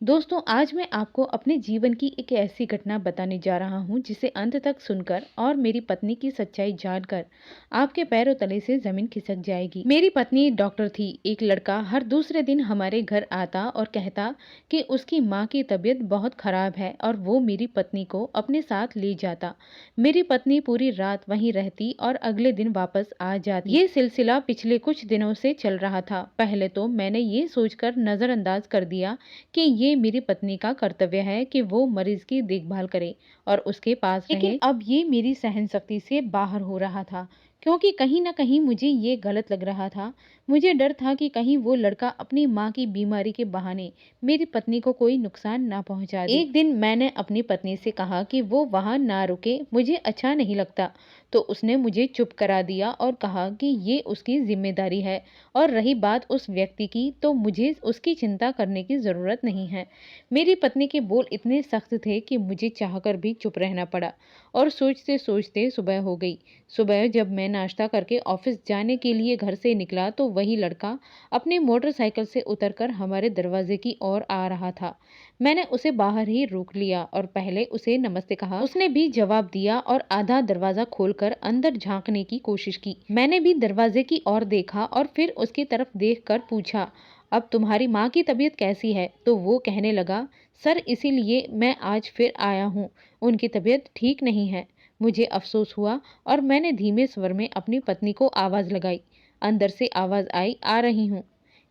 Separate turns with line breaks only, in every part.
दोस्तों, आज मैं आपको अपने जीवन की एक ऐसी घटना बताने जा रहा हूँ जिसे अंत तक सुनकर और मेरी पत्नी की सच्चाई जानकर आपके पैरों तले से जमीन खिसक जाएगी। मेरी पत्नी डॉक्टर थी। एक लड़का हर दूसरे दिन हमारे घर आता और कहता कि उसकी माँ की तबीयत बहुत खराब है और वो मेरी पत्नी को अपने साथ ले जाता। मेरी पत्नी पूरी रात वहीं रहती और अगले दिन वापस आ जाती। ये सिलसिला पिछले कुछ दिनों से चल रहा था। पहले तो मैंने ये सोचकर नजरअंदाज कर दिया कि ये मेरी पत्नी का कर्तव्य है कि वो मरीज की देखभाल करे और उसके पास रहे। लेकिन अब ये मेरी सहन शक्ति से बाहर हो रहा था, क्योंकि कहीं ना कहीं मुझे ये गलत लग रहा था। मुझे डर था कि कहीं वो लड़का अपनी माँ की बीमारी के बहाने मेरी पत्नी को कोई नुकसान ना पहुंचा दे। एक दिन मैंने अपनी पत्नी से कहा कि वो वहां ना रुके, मुझे अच्छा नहीं लगता। तो उसने मुझे चुप करा दिया और कहा कि ये उसकी जिम्मेदारी है, और रही बात उस व्यक्ति की, तो मुझे उसकी चिंता करने की जरूरत नहीं है। मेरी पत्नी के बोल इतने सख्त थे कि मुझे चाहकर भी चुप रहना पड़ा। और सोचते सोचते सुबह हो गई। सुबह जब मैं नाश्ता करके ऑफिस जाने के लिए घर से निकला तो वही लड़का अपनी मोटरसाइकिल से उतरकर हमारे दरवाजे की ओर आ रहा था। मैंने उसे बाहर ही रोक लिया और पहले उसे नमस्ते कहा। उसने भी जवाब दिया और आधा दरवाजा खोलकर अंदर झांकने की कोशिश की। मैंने भी दरवाजे की ओर देखा और फिर उसकी तरफ देखकर पूछा, अब तुम्हारी माँ की तबीयत कैसी है? तो वो कहने लगा, सर इसीलिए मैं आज फिर आया हूँ, उनकी तबीयत ठीक नहीं है। मुझे अफसोस हुआ और मैंने धीमे स्वर में अपनी पत्नी को आवाज लगाई। अंदर से आवाज आई, आ रही हूँ।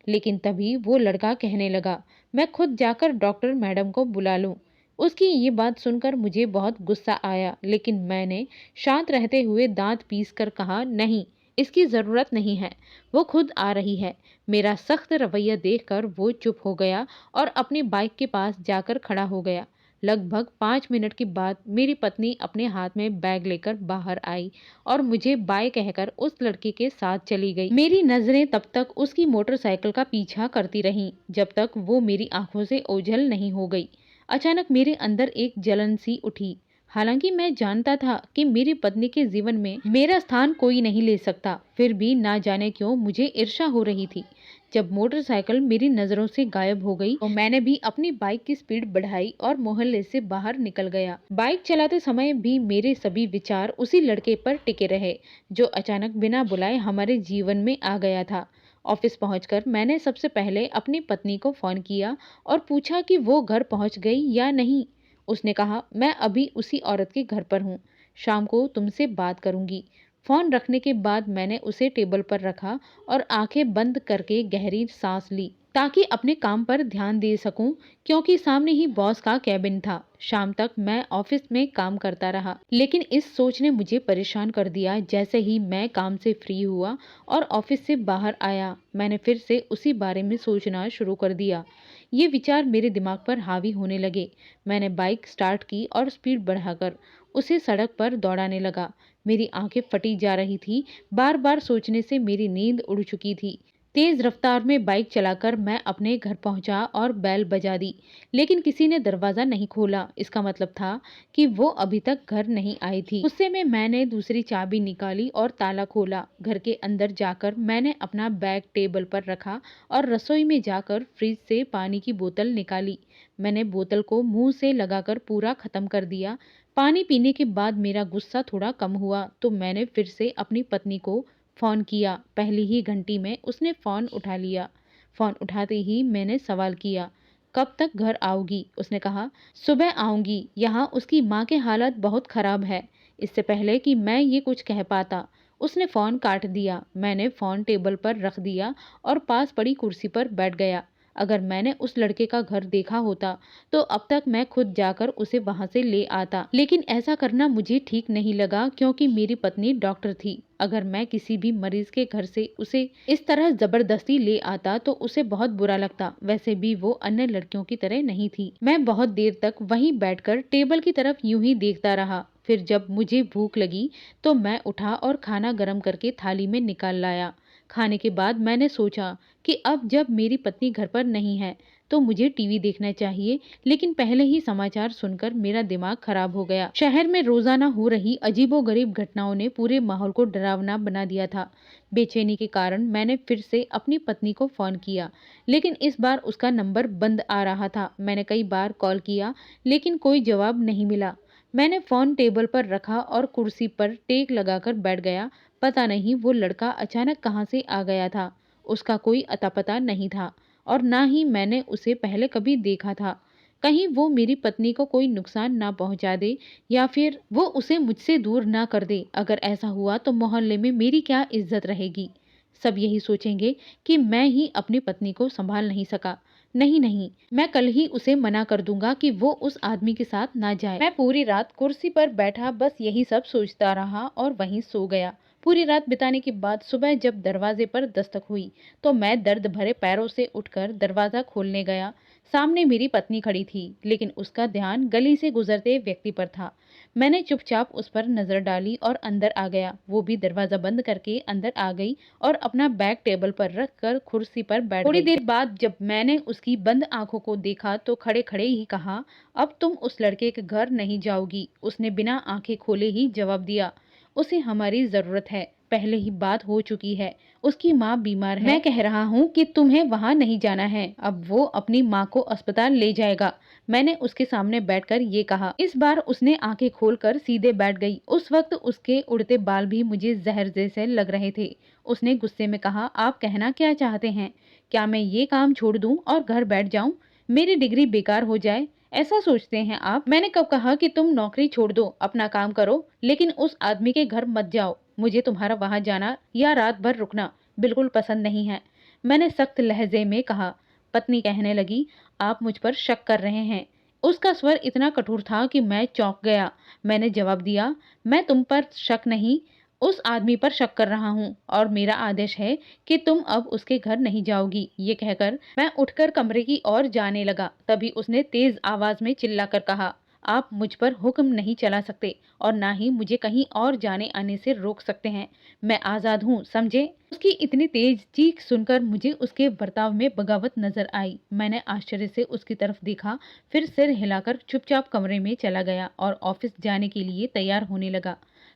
लेकिन तभी वो लड़का कहने लगा, मैं खुद जाकर डॉक्टर मैडम को बुला लूं। उसकी ये बात सुनकर मुझे बहुत गुस्सा आया, लेकिन मैंने शांत रहते हुए दांत पीस कर कहा, नहीं, इसकी जरूरत नहीं है, वो खुद आ रही है। मेरा सख्त रवैया देखकर वो चुप हो गया और अपनी बाइक के पास जाकर खड़ा हो गया। लगभग 5 मिनट के बाद मेरी पत्नी अपने हाथ में बैग लेकर बाहर आई और मुझे बाय कहकर उस लड़के के साथ चली गई। मेरी नजरें तब तक उसकी मोटरसाइकिल का पीछा करती रहीं, जब तक वो मेरी आंखों से ओझल नहीं हो गई। अचानक मेरे अंदर एक जलन सी उठी। हालांकि मैं जानता था कि मेरी पत्नी के जीवन में मेरा स्थान कोई नहीं ले सकता, फिर भी ना जाने क्यों मुझे ईर्ष्या हो रही थी। जब मोटरसाइकिल मेरी नजरों से गायब हो गई तो मैंने भी अपनी बाइक की स्पीड बढ़ाई और मोहल्ले से बाहर निकल गया। बाइक चलाते समय भी मेरे सभी विचार उसी लड़के पर टिके रहे, जो अचानक बिना बुलाए हमारे जीवन में आ गया था। ऑफिस पहुंचकर मैंने सबसे पहले अपनी पत्नी को फोन किया और पूछा कि वो घर पहुंच गई या नहीं। उसने कहा, मैं अभी उसी औरत के घर पर हूँ, शाम को तुमसे बात करूंगी। फोन रखने के बाद मैंने उसे टेबल पर रखा और आंखें बंद करके गहरी सांस ली, ताकि अपने काम पर ध्यान दे सकूं, क्योंकि सामने ही बॉस का कैबिन था। शाम तक मैं ऑफिस में काम करता रहा, लेकिन इस सोच ने मुझे परेशान कर दिया। जैसे ही मैं काम से फ्री हुआ और ऑफिस से बाहर आया, मैंने फिर से उसी बारे में सोचना शुरू कर दिया। ये विचार मेरे दिमाग पर हावी होने लगे। मैंने बाइक स्टार्ट की और स्पीड बढ़ाकर उसे सड़क पर दौड़ाने लगा। मेरी आंखें फटी जा रही थी। बार बार सोचने से मेरी नींद उड़ चुकी थी। तेज रफ्तार में बाइक चलाकर मैं अपने घर पहुंचा और बेल बजा दी, लेकिन किसी ने दरवाजा नहीं खोला। इसका मतलब था कि वो अभी तक घर नहीं आई थी। गुस्से में मैंने दूसरी चाबी निकाली और ताला खोला। घर के अंदर जाकर मैंने अपना बैग टेबल पर रखा और रसोई में जाकर फ्रिज से पानी की बोतल निकाली। मैंने बोतल को मुंह से लगाकर पूरा खत्म कर दिया। पानी पीने के बाद मेरा गुस्सा थोड़ा कम हुआ तो मैंने फिर से अपनी पत्नी को फोन किया। पहली ही घंटी में उसने फोन उठा लिया। फोन उठाते ही मैंने सवाल किया, कब तक घर आओगी? उसने कहा, सुबह आऊंगी, यहाँ उसकी माँ की हालत बहुत खराब है। इससे पहले कि मैं ये कुछ कह पाता, उसने फोन काट दिया। मैंने फोन टेबल पर रख दिया और पास पड़ी कुर्सी पर बैठ गया। अगर मैंने उस लड़के का घर देखा होता तो अब तक मैं खुद जाकर उसे वहां से ले आता, लेकिन ऐसा करना मुझे ठीक नहीं लगा, क्योंकि मेरी पत्नी डॉक्टर थी। अगर मैं किसी भी मरीज के घर से उसे इस तरह जबरदस्ती ले आता तो उसे बहुत बुरा लगता। वैसे भी वो अन्य लड़कियों की तरह नहीं थी। मैं बहुत देर तक वहीं बैठकर टेबल की तरफ यूं ही देखता रहा। फिर जब मुझे भूख लगी तो मैं उठा और खाना गर्म करके थाली में निकाल लाया। खाने के बाद मैंने सोचा कि अब जब मेरी पत्नी घर पर नहीं है तो मुझे टीवी देखना चाहिए, लेकिन पहले ही समाचार सुनकर मेरा दिमाग खराब हो गया। शहर में रोजाना हो रही अजीबोगरीब घटनाओं ने पूरे माहौल को डरावना बना दिया था। बेचैनी के कारण मैंने फिर से अपनी पत्नी को फोन किया, लेकिन इस बार उसका नंबर बंद आ रहा था। मैंने कई बार कॉल किया, लेकिन कोई जवाब नहीं मिला। मैंने फोन टेबल पर रखा और कुर्सी पर टेक लगाकर बैठ गया। पता नहीं वो लड़का अचानक कहाँ से आ गया था। उसका कोई अता पता नहीं था और ना ही मैंने उसे पहले कभी देखा था। कहीं वो मेरी पत्नी को कोई नुकसान ना पहुंचा दे या फिर वो उसे मुझसे दूर ना कर दे। अगर ऐसा हुआ तो मोहल्ले में मेरी क्या इज्जत रहेगी। सब यही सोचेंगे कि मैं ही अपनी पत्नी को संभाल नहीं सका। नहीं नहीं, मैं कल ही उसे मना कर दूंगा कि वो उस आदमी के साथ ना जाए। मैं पूरी रात कुर्सी पर बैठा बस यही सब सोचता रहा और वहीं सो गया। पूरी रात बिताने के बाद सुबह जब दरवाजे पर दस्तक हुई तो मैं दर्द भरे पैरों से उठकर दरवाजा खोलने गया। सामने मेरी पत्नी खड़ी थी, लेकिन उसका ध्यान गली से गुजरते व्यक्ति पर था। मैंने चुपचाप उस पर नजर डाली और अंदर आ गया। वो भी दरवाजा बंद करके अंदर आ गई और अपना बैग टेबल पर रखकर कुर्सी पर बैठ गई। थोड़ी देर बाद जब मैंने उसकी बंद आंखों को देखा तो खड़े खड़े ही कहा, अब तुम उस लड़के के घर नहीं जाओगी। उसने बिना आंखें खोले ही जवाब दिया, उसे हमारी जरूरत है, पहले ही बात हो चुकी है, उसकी माँ बीमार है। मैं कह रहा हूँ कि तुम्हें वहाँ नहीं जाना है, अब वो अपनी माँ को अस्पताल ले जाएगा। मैंने उसके सामने बैठकर ये कहा। इस बार उसने आंखें खोलकर सीधे बैठ गई। उस वक्त उसके उड़ते बाल भी मुझे जहर जैसे लग रहे थे। उसने गुस्से में कहा, आप कहना क्या चाहते हैं? क्या मैं ये काम छोड़ दूं और घर बैठ जाऊं? मेरी डिग्री बेकार हो जाए, ऐसा सोचते हैं आप? मैंने कब कहा कि तुम नौकरी छोड़ दो, अपना काम करो, लेकिन उस आदमी के घर मत जाओ। मुझे तुम्हारा वहां जाना या रात भर रुकना बिल्कुल पसंद नहीं है, मैंने सख्त लहजे में कहा। पत्नी कहने लगी, आप मुझ पर शक कर रहे हैं। उसका स्वर इतना कठोर था कि मैं चौंक गया। मैंने जवाब दिया, मैं तुम पर शक नहीं, उस आदमी पर शक कर रहा हूँ और मेरा आदेश है कि तुम अब उसके घर नहीं जाओगी। ये कहकर मैं उठकर कमरे की ओर जाने लगा। तभी उसने तेज आवाज में चिल्लाकर कहा, आप मुझ पर हुक्म नहीं चला सकते और ना ही मुझे कहीं और जाने आने से रोक सकते हैं। मैं आजाद हूँ, समझे? उसकी इतनी तेज चीख सुनकर मुझे उसके बर्ताव में बगावत नजर आई। मैंने आश्चर्य से उसकी तरफ देखा, फिर सिर हिलाकर चुपचाप कमरे में चला गया और ऑफिस जाने के लिए तैयार होने लगा।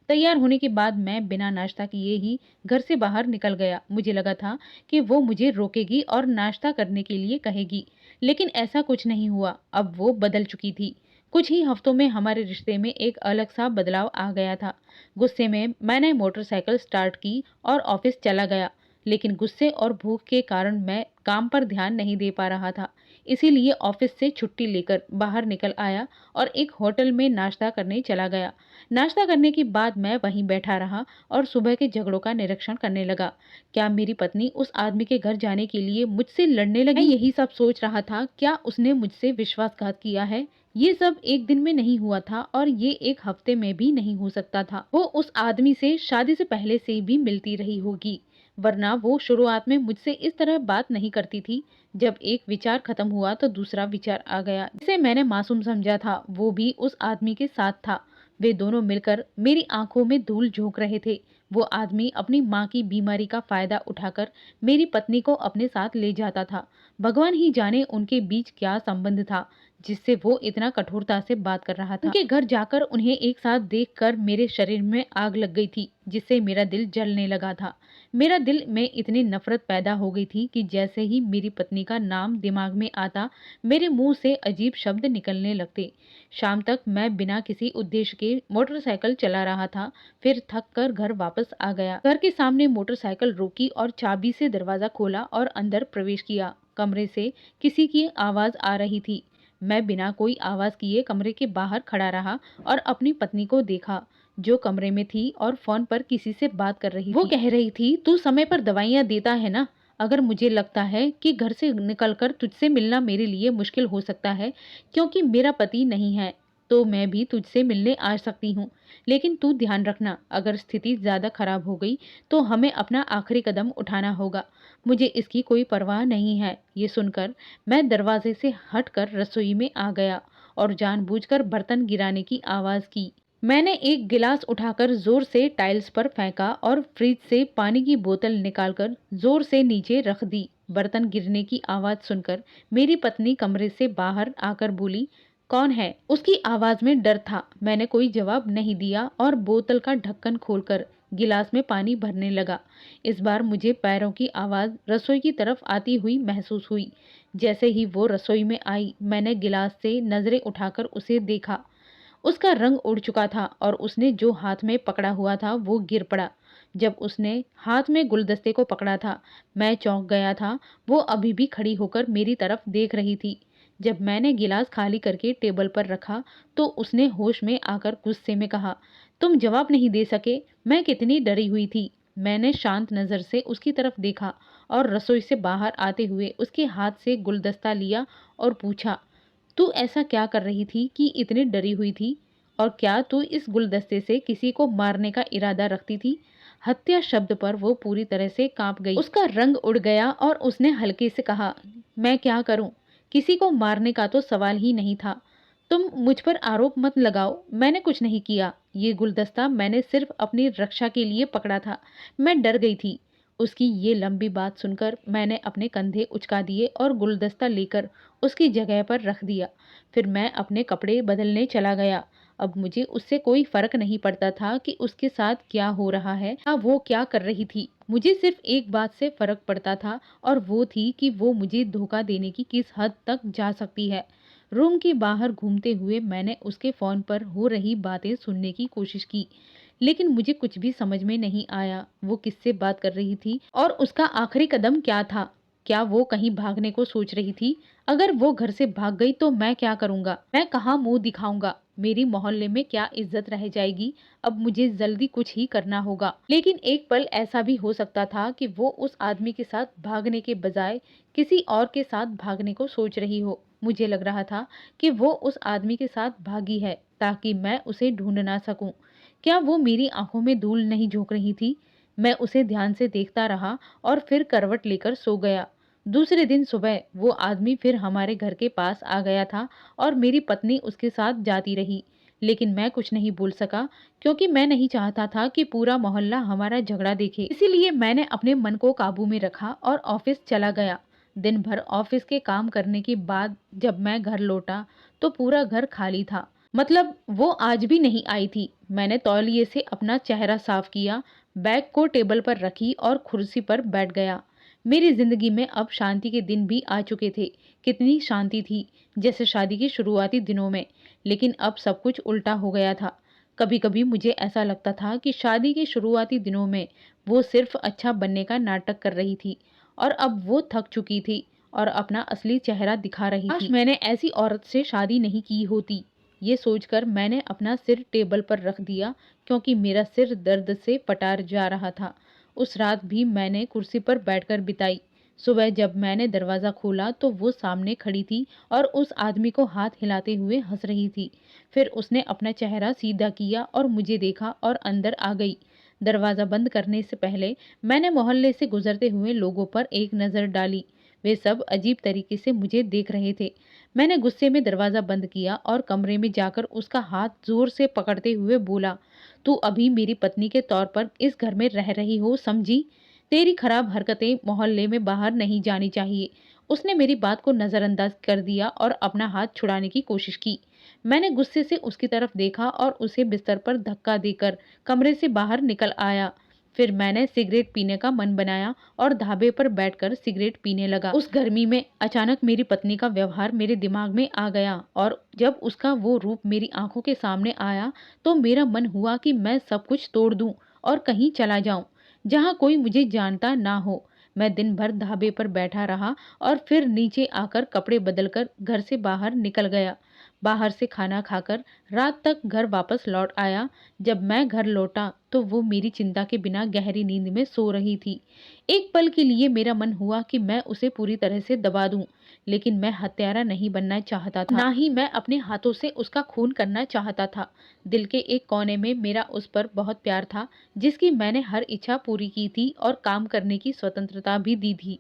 तैयार होने के बाद मैं बिना नाश्ता किए ही घर से बाहर निकल गया। मुझे लगा था कि वो मुझे रोकेगी और नाश्ता करने के लिए कहेगी, लेकिन ऐसा कुछ नहीं हुआ। अब वो बदल चुकी थी। कुछ ही हफ्तों में हमारे रिश्ते में एक अलग सा बदलाव आ गया था। गुस्से में मैंने मोटरसाइकिल स्टार्ट की और ऑफिस चला गया, लेकिन गुस्से और भूख के कारण मैं काम पर ध्यान नहीं दे पा रहा था। इसीलिए ऑफिस से छुट्टी लेकर बाहर निकल आया और एक होटल में नाश्ता करने चला गया। नाश्ता करने के बाद मैं वहीं बैठा रहा और सुबह के झगड़ों का निरीक्षण करने लगा। क्या मेरी पत्नी उस आदमी के घर जाने के लिए मुझसे लड़ने लगी? मैं यही सब सोच रहा था, क्या उसने मुझसे विश्वासघात किया है? ये सब एक दिन में नहीं हुआ था और ये एक हफ्ते में भी नहीं हो सकता था। वो उस आदमी से शादी से पहले से भी मिलती रही होगी, वरना वो शुरुआत में मुझसे इस तरह बात नहीं करती थी। जब एक विचार खत्म हुआ तो दूसरा विचार आ गया, जिसे मैंने मासूम समझा था, वो भी उस आदमी के साथ था। वे दोनों मिलकर मेरी आंखों में धूल झोंक रहे थे। वो आदमी अपनी माँ की बीमारी का फायदा उठाकर मेरी पत्नी को अपने साथ ले जाता था। भगवान ही जाने उनके बीच क्या संबंध था, जिससे वो इतना कठोरता से बात कर रहा था। उनके घर जाकर उन्हें एक साथ देखकर मेरे शरीर में आग लग गई थी, जिससे मेरा दिल जलने लगा था। मेरा दिल में इतनी नफरत पैदा हो गई थी कि जैसे ही मेरी पत्नी का नाम दिमाग में आता, मेरे मुंह से अजीब शब्द निकलने लगते। शाम तक मैं बिना किसी उद्देश्य के मोटरसाइकिल चला रहा था, फिर थक कर घर वापस आ गया। घर के सामने मोटरसाइकिल रोकी और चाबी से दरवाजा खोला और अंदर प्रवेश किया। कमरे से किसी की आवाज आ रही थी। मैं बिना कोई आवाज किए कमरे के बाहर खड़ा रहा और अपनी पत्नी को देखा, जो कमरे में थी और फोन पर किसी से बात कर रही थी। वो कह रही थी, तू समय पर दवाइयाँ देता है ना? अगर मुझे लगता है कि घर से निकलकर तुझसे मिलना मेरे लिए मुश्किल हो सकता है क्योंकि मेरा पति नहीं है, तो मैं भी तुझसे मिलने आ सकती हूँ। लेकिन तू ध्यान रखना, अगर स्थिति ज्यादा खराब हो गई तो हमें अपना आखिरी कदम उठाना होगा। मुझे इसकी कोई परवाह नहीं है। ये सुनकर मैं दरवाजे से हटकर रसोई में आ गया और जानबूझकर बर्तन गिराने की आवाज की। मैंने एक गिलास उठाकर जोर से टाइल्स पर फेंका और फ्रिज से पानी की बोतल निकालकर जोर से नीचे रख दी। बर्तन गिरने की आवाज़ सुनकर मेरी पत्नी कमरे से बाहर आकर बोली, कौन है? उसकी आवाज़ में डर था। मैंने कोई जवाब नहीं दिया और बोतल का ढक्कन खोलकर गिलास में पानी भरने लगा। इस बार मुझे पैरों की आवाज़ रसोई की तरफ आती हुई महसूस हुई। जैसे ही वो रसोई में आई, मैंने गिलास से नज़रें उठाकर उसे देखा। उसका रंग उड़ चुका था और उसने जो हाथ में पकड़ा हुआ था वो गिर पड़ा। जब उसने हाथ में गुलदस्ते को पकड़ा था, मैं चौंक गया था। वो अभी भी खड़ी होकर मेरी तरफ देख रही थी। जब मैंने गिलास खाली करके टेबल पर रखा तो उसने होश में आकर गुस्से में कहा, तुम जवाब नहीं दे सके? मैं कितनी डरी हुई थी। मैंने शांत नज़र से उसकी तरफ देखा और रसोई से बाहर आते हुए उसके हाथ से गुलदस्ता लिया और पूछा, तू ऐसा क्या कर रही थी कि इतनी डरी हुई थी? और क्या तू इस गुलदस्ते से किसी को मारने का इरादा रखती थी? हत्या शब्द पर वो पूरी तरह से कांप गई। उसका रंग उड़ गया और उसने हल्के से कहा, मैं क्या करूं? किसी को मारने का तो सवाल ही नहीं था। तुम मुझ पर आरोप मत लगाओ, मैंने कुछ नहीं किया। ये गुलदस्ता मैंने सिर्फ अपनी रक्षा के लिए पकड़ा था। मैं डर गई थी। उसकी ये लंबी बात सुनकर मैंने अपने कंधे उचका दिए और गुलदस्ता लेकर उसकी जगह पर रख दिया। फिर मैं अपने कपड़े बदलने चला गया। अब मुझे उससे कोई फर्क नहीं पड़ता था कि उसके साथ क्या हो रहा है या वो क्या कर रही थी। मुझे सिर्फ एक बात से फर्क पड़ता था और वो थी कि वो मुझे धोखा देने की किस हद तक जा सकती है। रूम के बाहर घूमते हुए मैंने उसके फ़ोन पर हो रही बातें सुनने की कोशिश की, लेकिन मुझे कुछ भी समझ में नहीं आया। वो किससे बात कर रही थी और उसका आखिरी कदम क्या था? क्या वो कहीं भागने को सोच रही थी? अगर वो घर से भाग गई तो मैं क्या करूँगा? मैं कहाँ मुँह दिखाऊँगा? मेरी मोहल्ले में क्या इज्जत रह जाएगी? अब मुझे जल्दी कुछ ही करना होगा। लेकिन एक पल ऐसा भी हो सकता था कि वो उस आदमी के साथ भागने के बजाय किसी और के साथ भागने को सोच रही हो। मुझे लग रहा था कि वो उस आदमी के साथ भागी है ताकि मैं उसे ढूंढ ना सकूं। क्या वो मेरी आंखों में धूल नहीं झोंक रही थी? मैं उसे ध्यान से देखता रहा और फिर करवट लेकर सो गया। दूसरे दिन सुबह वो आदमी फिर हमारे घर के पास आ गया था और मेरी पत्नी उसके साथ जाती रही। लेकिन मैं कुछ नहीं बोल सका क्योंकि मैं नहीं चाहता था कि पूरा मोहल्ला हमारा झगड़ा देखे। इसीलिए मैंने अपने मन को काबू में रखा और ऑफिस चला गया। दिन भर ऑफिस के काम करने के बाद जब मैं घर लौटा तो पूरा घर खाली था। मतलब वो आज भी नहीं आई थी। मैंने तौलिए से अपना चेहरा साफ किया, बैग को टेबल पर रखी और कुर्सी पर बैठ गया। मेरी जिंदगी में अब शांति के दिन भी आ चुके थे। कितनी शांति थी, जैसे शादी के शुरुआती दिनों में। लेकिन अब सब कुछ उल्टा हो गया था। कभी कभी मुझे ऐसा लगता था कि शादी के शुरुआती दिनों में वो सिर्फ अच्छा बनने का नाटक कर रही थी और अब वो थक चुकी थी और अपना असली चेहरा दिखा रही थी। काश मैंने ऐसी औरत से शादी नहीं की होती। ये सोचकर मैंने अपना सिर टेबल पर रख दिया क्योंकि मेरा सिर दर्द से फटार जा रहा था। उस रात भी मैंने कुर्सी पर बैठकर बिताई। सुबह जब मैंने दरवाज़ा खोला तो वो सामने खड़ी थी और उस आदमी को हाथ हिलाते हुए हंस रही थी। फिर उसने अपना चेहरा सीधा किया और मुझे देखा और अंदर आ गई। दरवाज़ा बंद करने से पहले मैंने मोहल्ले से गुजरते हुए लोगों पर एक नज़र डाली। वे सब अजीब तरीके से मुझे देख रहे थे। मैंने गुस्से में दरवाज़ा बंद किया और कमरे में जाकर उसका हाथ जोर से पकड़ते हुए बोला, तू अभी मेरी पत्नी के तौर पर इस घर में रह रही हो, समझी? तेरी खराब हरकतें मोहल्ले में बाहर नहीं जानी चाहिए। उसने मेरी बात को नज़रअंदाज कर दिया और अपना हाथ छुड़ाने की कोशिश की। मैंने गुस्से से उसकी तरफ देखा और उसे बिस्तर पर धक्का देकर कमरे से बाहर निकल आया। फिर मैंने सिगरेट पीने का मन बनाया और धाबे पर बैठकर सिगरेट पीने लगा। उस गर्मी में अचानक मेरी पत्नी का व्यवहार मेरे दिमाग में आ गया और जब उसका वो रूप मेरी आंखों के सामने आया तो मेरा मन हुआ कि मैं सब कुछ तोड़ दूं और कहीं चला जाऊं जहां कोई मुझे जानता ना हो। मैं दिन भर धाबे पर बैठा रहा और फिर नीचे आकर कपड़े बदलकर घर से बाहर निकल गया। बाहर से खाना खाकर रात तक घर वापस लौट आया। जब मैं घर लौटा तो वो मेरी चिंता के बिना गहरी नींद में सो रही थी। एक पल के लिए मेरा मन हुआ कि मैं उसे पूरी तरह से दबा दूं, लेकिन मैं हत्यारा नहीं बनना चाहता था, ना ही मैं अपने हाथों से उसका खून करना चाहता था। दिल के एक कोने में मेरा उस पर बहुत प्यार था, जिसकी मैंने हर इच्छा पूरी की थी और काम करने की स्वतंत्रता भी दी थी।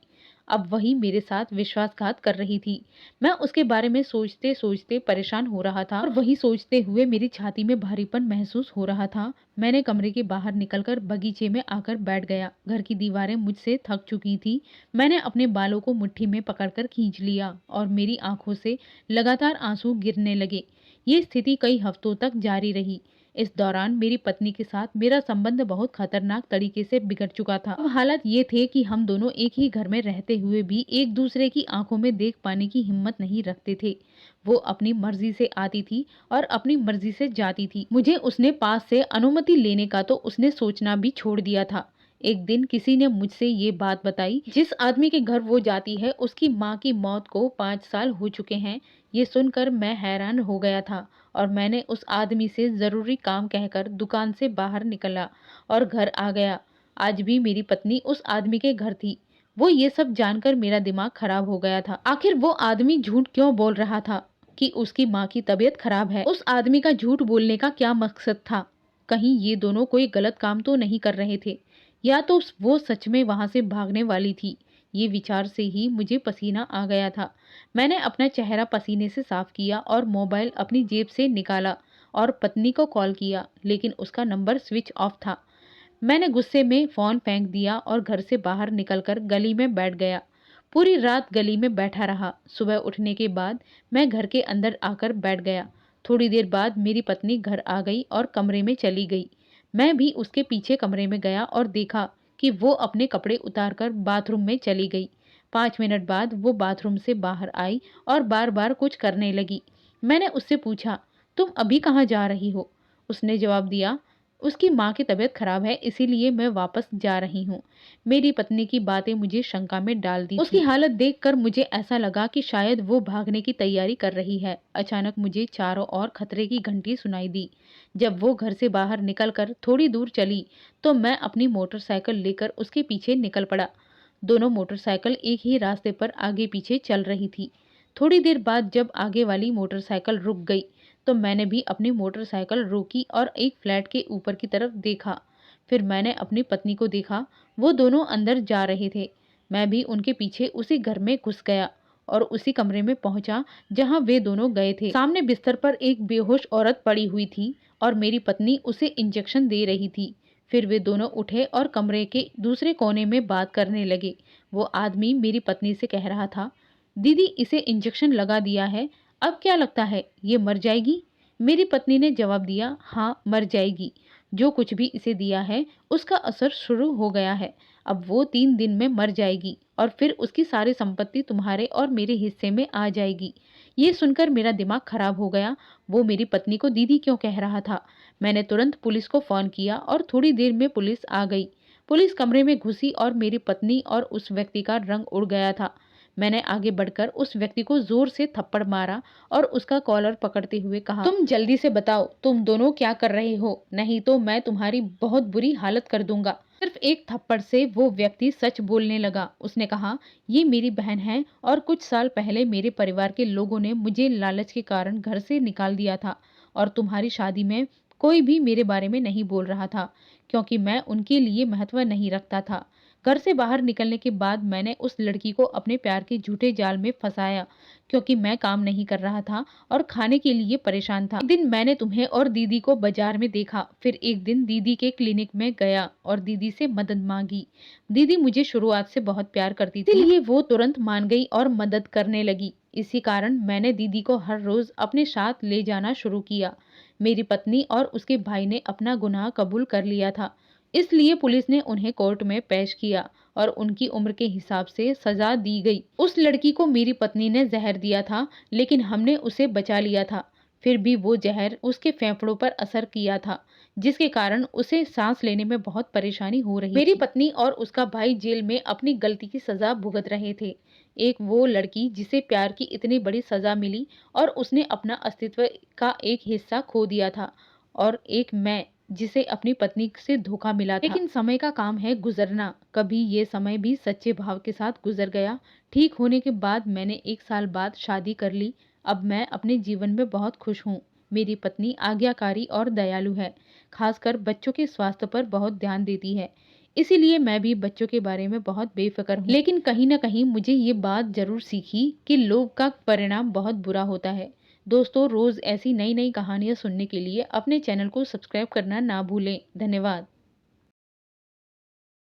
अब वही मेरे साथ विश्वासघात कर रही थी। मैं उसके बारे में सोचते-सोचते परेशान हो रहा था और वही सोचते हुए मेरी छाती में भारीपन महसूस हो रहा था। मैंने कमरे के बाहर निकलकर बगीचे में आकर बैठ गया। घर की दीवारें मुझसे थक चुकी थी। मैंने अपने बालों को मुट्ठी में पकड़कर खींच लिया और मेरी आंखों से लगातार आंसू गिरने लगे। ये स्थिति कई हफ्तों तक जारी रही। इस दौरान मेरी पत्नी के साथ मेरा संबंध बहुत खतरनाक तरीके से बिगड़ चुका था। अब हालात ये थे कि हम दोनों एक ही घर में रहते हुए भी एक दूसरे की आंखों में देख पाने की हिम्मत नहीं रखते थे। वो अपनी मर्जी से आती थी और अपनी मर्जी से जाती थी। मुझे उसने पास से अनुमति लेने का तो उसने सोचना भी छोड़ दिया था। एक दिन किसी ने मुझसे ये बात बताई, जिस आदमी के घर वो जाती है उसकी माँ की मौत को 5 साल हो चुके हैं। ये सुनकर मैं हैरान हो गया था और मैंने उस आदमी से ज़रूरी काम कहकर दुकान से बाहर निकला और घर आ गया। आज भी मेरी पत्नी उस आदमी के घर थी। वो ये सब जानकर मेरा दिमाग खराब हो गया था। आखिर वो आदमी झूठ क्यों बोल रहा था कि उसकी माँ की तबीयत खराब है? उस आदमी का झूठ बोलने का क्या मकसद था? कहीं ये दोनों कोई गलत काम तो नहीं कर रहे थे, या तो वो सच में वहां से भागने वाली थी। ये विचार से ही मुझे पसीना आ गया था। मैंने अपना चेहरा पसीने से साफ किया और मोबाइल अपनी जेब से निकाला और पत्नी को कॉल किया, लेकिन उसका नंबर स्विच ऑफ था। मैंने गुस्से में फ़ोन फेंक दिया और घर से बाहर निकलकर गली में बैठ गया। पूरी रात गली में बैठा रहा। सुबह उठने के बाद मैं घर के अंदर आकर बैठ गया। थोड़ी देर बाद मेरी पत्नी घर आ गई और कमरे में चली गई। मैं भी उसके पीछे कमरे में गया और देखा कि वो अपने कपड़े उतारकर बाथरूम में चली गई। 5 मिनट बाद वो बाथरूम से बाहर आई और बार-बार कुछ करने लगी। मैंने उससे पूछा, "तुम अभी कहाँ जा रही हो?" उसने जवाब दिया, "उसकी माँ की तबीयत खराब है, इसीलिए मैं वापस जा रही हूँ।" मेरी पत्नी की बातें मुझे शंका में डाल दी। उसकी हालत देखकर मुझे ऐसा लगा कि शायद वो भागने की तैयारी कर रही है। अचानक मुझे चारों ओर खतरे की घंटी सुनाई दी। जब वो घर से बाहर निकलकर थोड़ी दूर चली, तो मैं अपनी मोटरसाइकिल लेकर उसके पीछे निकल पड़ा। दोनों मोटरसाइकिल एक ही रास्ते पर आगे पीछे चल रही थी। थोड़ी देर बाद जब आगे वाली मोटरसाइकिल रुक गई, तो मैंने भी अपनी मोटरसाइकिल रोकी और एक फ्लैट के ऊपर की तरफ देखा। फिर मैंने अपनी पत्नी को देखा, वो दोनों अंदर जा रहे थे। मैं भी उनके पीछे उसी घर में घुस गया और उसी कमरे में पहुंचा जहां वे दोनों गए थे। सामने बिस्तर पर एक बेहोश औरत पड़ी हुई थी और मेरी पत्नी उसे इंजेक्शन दे रही थी। फिर वे दोनों उठे और कमरे के दूसरे कोने में बात करने लगे। वो आदमी मेरी पत्नी से कह रहा था, "दीदी, इसे इंजेक्शन लगा दिया है, अब क्या लगता है ये मर जाएगी?" मेरी पत्नी ने जवाब दिया, "हाँ, मर जाएगी। जो कुछ भी इसे दिया है उसका असर शुरू हो गया है। अब वो 3 दिन में मर जाएगी और फिर उसकी सारी संपत्ति तुम्हारे और मेरे हिस्से में आ जाएगी।" ये सुनकर मेरा दिमाग खराब हो गया। वो मेरी पत्नी को दीदी क्यों कह रहा था? मैंने तुरंत पुलिस को फ़ोन किया और थोड़ी देर में पुलिस आ गई। पुलिस कमरे में घुसी और मेरी पत्नी और उस व्यक्ति का रंग उड़ गया था। मैंने आगे बढ़कर उस व्यक्ति को ज़ोर से थप्पड़ मारा और उसका कॉलर पकड़ते हुए कहा, "तुम जल्दी से बताओ, तुम दोनों क्या कर रहे हो? नहीं तो मैं तुम्हारी बहुत बुरी हालत कर दूंगा।" सिर्फ एक थप्पड़ से वो व्यक्ति सच बोलने लगा। उसने कहा, "ये मेरी बहन है और कुछ साल पहले मेरे परिवार के लोगों ने मुझे लालच के कारण घर से निकाल दिया था और तुम्हारी शादी में कोई भी मेरे बारे में नहीं बोल रहा था, क्योंकि मैं उनके लिए महत्व नहीं रखता था। घर से बाहर निकलने के बाद मैंने उस लड़की को अपने प्यार के झूठे जाल में फंसाया, क्योंकि मैं काम नहीं कर रहा था और खाने के लिए परेशान था। एक दिन मैंने तुम्हें और दीदी को बाजार में देखा। फिर एक दिन दीदी के क्लिनिक में गया और दीदी से मदद मांगी। दीदी मुझे शुरुआत से बहुत प्यार करती थी, इसलिए वो तुरंत मान गई और मदद करने लगी। इसी कारण मैंने दीदी को हर रोज अपने साथ ले जाना शुरू किया। मेरी पत्नी और उसके भाई ने अपना गुनाह कबूल कर लिया था, इसलिए पुलिस ने उन्हें कोर्ट में पेश किया और उनकी उम्र के हिसाब से सजा दी गई। उस लड़की को मेरी पत्नी ने जहर दिया था, लेकिन हमने उसे बचा लिया था। फिर भी वो जहर उसके फेफड़ों पर असर किया था, जिसके कारण उसे सांस लेने में बहुत परेशानी हो रही मेरी पत्नी और उसका भाई जेल में अपनी गलती की सजा भुगत रहे थे। एक वो लड़की जिसे प्यार की इतनी बड़ी सजा मिली और उसने अपना अस्तित्व का एक हिस्सा खो दिया था, और एक मैं जिसे अपनी पत्नी से धोखा मिला था। लेकिन समय का काम है गुजरना। कभी ये समय भी सच्चे भाव के साथ गुजर गया। ठीक होने के बाद मैंने 1 साल बाद शादी कर ली। अब मैं अपने जीवन में बहुत खुश हूँ। मेरी पत्नी आज्ञाकारी और दयालु है, खासकर बच्चों के स्वास्थ्य पर बहुत ध्यान देती है। इसीलिए मैं भी बच्चों के बारे में बहुत बेफ़िक्र हूँ। लेकिन कहीं न कहीं मुझे ये बात ज़रूर सीखी कि लोभ का परिणाम बहुत बुरा होता है। दोस्तों, रोज़ ऐसी नई-नई कहानियाँ सुनने के लिए अपने चैनल को सब्सक्राइब करना ना भूलें। धन्यवाद।